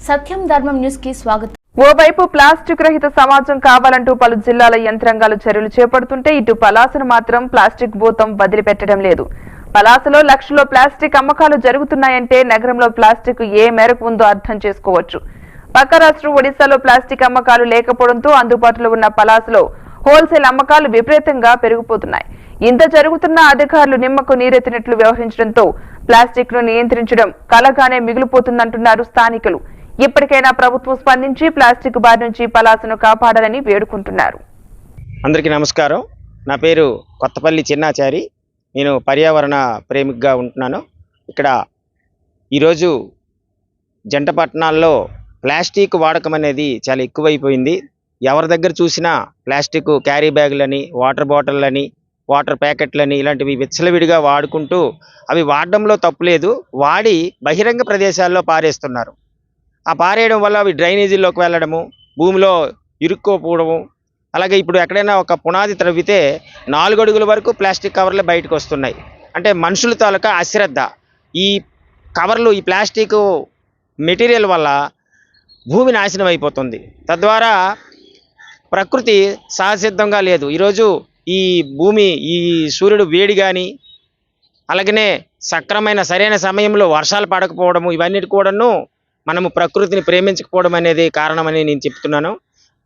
సత్యం ధర్మం న్యూస్ కి స్వాగతం. ఓవైపు ప్లాస్టిక్ రహిత సమాజం కావాలంటూ పలు జిల్లాల యంత్రాంగాలు చర్యలు చేపడుతుంటే ఇటు పలాసను మాత్రం ప్లాస్టిక్ భూతం వదిలిపెట్టడం లేదు. పలాసలో లక్షల్లో ప్లాస్టిక్ అమ్మకాలు జరుగుతున్నాయంటే నగరంలో ప్లాస్టిక్ ఏ మేరకు ఉందో అర్థం చేసుకోవచ్చు. పక్క రాష్ట్రం ఒడిశాలో ప్లాస్టిక్ అమ్మకాలు లేకపోవడంతో అందుబాటులో ఉన్న పలాసలో హోల్సేల్ అమ్మకాలు విపరీతంగా పెరిగిపోతున్నాయి. ఇంత జరుగుతున్న అధికారులు నిమ్మకు నీరెత్తినట్లు వ్యవహరించడంతో ప్లాస్టిక్ ను నియంత్రించడం కలగానే మిగిలిపోతుందంటున్నారు స్థానికులు. ఇప్పటికైనా ప్రభుత్వం స్పందించి ప్లాస్టిక్ బారి నుంచి పలాసను కాపాడాలని వేడుకుంటున్నారు. అందరికీ నమస్కారం. నా పేరు కొత్తపల్లి చిన్నాచారి. నేను పర్యావరణ ప్రేమికగా ఉంటున్నాను. ఇక్కడ ఈరోజు జంట పట్టణాల్లో ప్లాస్టిక్ వాడకం అనేది చాలా ఎక్కువైపోయింది. ఎవరి దగ్గర చూసినా ప్లాస్టిక్ క్యారీ బ్యాగులని, వాటర్ బాటిళ్ళని, వాటర్ ప్యాకెట్లని ఇలాంటివి విచ్చలవిడిగా వాడుకుంటూ అవి వాడడంలో తప్పులేదు, వాడి బహిరంగ ప్రదేశాల్లో పారేస్తున్నారు. ఆ పారేయడం వల్ల అవి డ్రైనేజీల్లోకి వెళ్ళడము, భూమిలో ఇరుక్కోపోవడము, అలాగే ఇప్పుడు ఎక్కడైనా ఒక పునాది త్రవ్వితే 4 అడుగుల వరకు ప్లాస్టిక్ కవర్లు బయటకు వస్తున్నాయి. అంటే మనుషుల తాలూకా అశ్రద్ధ. ఈ కవర్లు, ఈ ప్లాస్టిక్ మెటీరియల్ వల్ల భూమి నాశనం అయిపోతుంది. తద్వారా ప్రకృతి సహసిద్ధంగా లేదు. ఈరోజు ఈ భూమి, ఈ సూర్యుడు వేడి కానీ, అలాగనే సక్రమైన సరైన సమయంలో వర్షాలు పడకపోవడము, ఇవన్నిటి కూడాను మనము ప్రకృతిని ప్రేమించకపోవడం అనేది కారణమని నేను చెప్తున్నాను.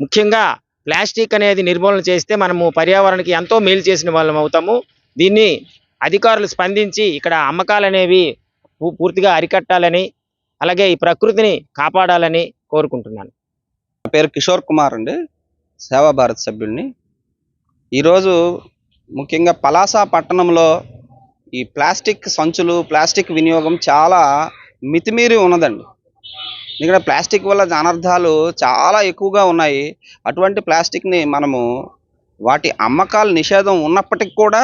ముఖ్యంగా ప్లాస్టిక్ అనేది నిర్మూలన చేస్తే మనము పర్యావరణానికి ఎంతో మేలు చేసిన వాళ్ళం అవుతాము. దీన్ని అధికారులు స్పందించి ఇక్కడ అమ్మకాలు అనేవి పూర్తిగా అరికట్టాలని, అలాగే ఈ ప్రకృతిని కాపాడాలని కోరుకుంటున్నాను. నా పేరు కిషోర్ కుమార్ అండి, సేవా భారత్ సభ్యుడిని. ఈరోజు ముఖ్యంగా పలాస పట్టణంలో ఈ ప్లాస్టిక్ సంచులు, ప్లాస్టిక్ వినియోగం చాలా మితిమీరి ఉన్నదండి. ఇక్కడ ప్లాస్టిక్ వల్ల అనర్థాలు చాలా ఎక్కువగా ఉన్నాయి. అటువంటి ప్లాస్టిక్ని మనము వాటి అమ్మకాల నిషేధం ఉన్నప్పటికీ కూడా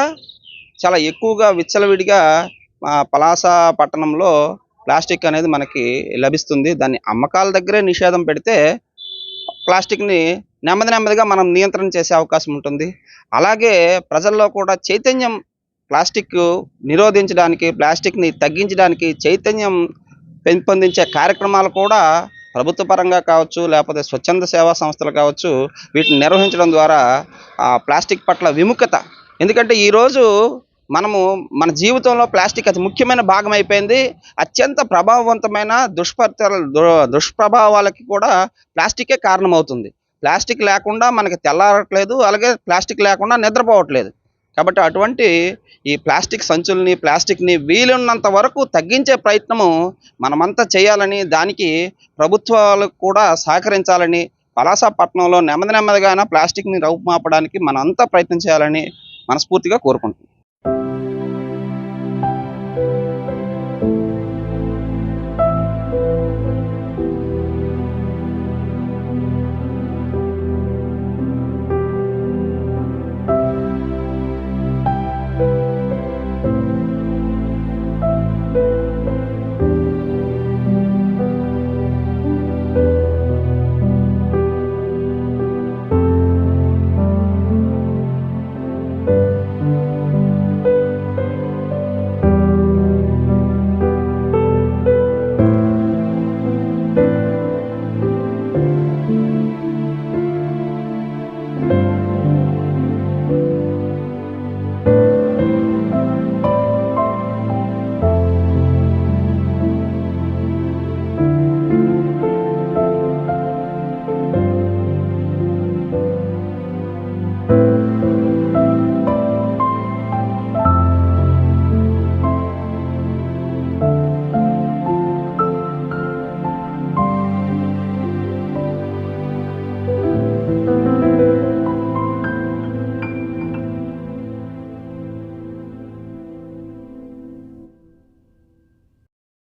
చాలా ఎక్కువగా విచ్చలవిడిగా పలాస పట్టణంలో ప్లాస్టిక్ అనేది మనకి లభిస్తుంది. దాన్ని అమ్మకాల దగ్గరే నిషేధం పెడితే ప్లాస్టిక్ని నెమ్మదిగా మనం నియంత్రణ చేసే అవకాశం ఉంటుంది. అలాగే ప్రజల్లో కూడా చైతన్యం, ప్లాస్టిక్ నిరోధించడానికి, ప్లాస్టిక్ని తగ్గించడానికి చైతన్యం పెంపొందించే కార్యక్రమాలు కూడా ప్రభుత్వ పరంగా కావచ్చు, లేకపోతే స్వచ్ఛంద సేవా సంస్థలు కావచ్చు, వీటిని నిర్వహించడం ద్వారా ప్లాస్టిక్ పట్ల విముఖత. ఎందుకంటే ఈరోజు మనము మన జీవితంలో ప్లాస్టిక్ అతి ముఖ్యమైన భాగం అయిపోయింది. అత్యంత ప్రభావవంతమైన దుష్ప్రభావాలకి కూడా ప్లాస్టికే కారణమవుతుంది. ప్లాస్టిక్ లేకుండా మనకి తెల్లారట్లేదు, అలాగే ప్లాస్టిక్ లేకుండా నిద్రపోవట్లేదు. కాబట్టి అటువంటి ఈ ప్లాస్టిక్ సంచుల్ని, ప్లాస్టిక్ని వీలున్నంత వరకు తగ్గించే ప్రయత్నము మనమంతా చేయాలని, దానికి ప్రభుత్వాలు కూడా సహకరించాలని, పలాస పట్టణంలో నెమ్మదిగానే ప్లాస్టిక్ని రూపుమాపడానికి మనంతా ప్రయత్నం చేయాలని మనస్ఫూర్తిగా కోరుకుంటున్నాం.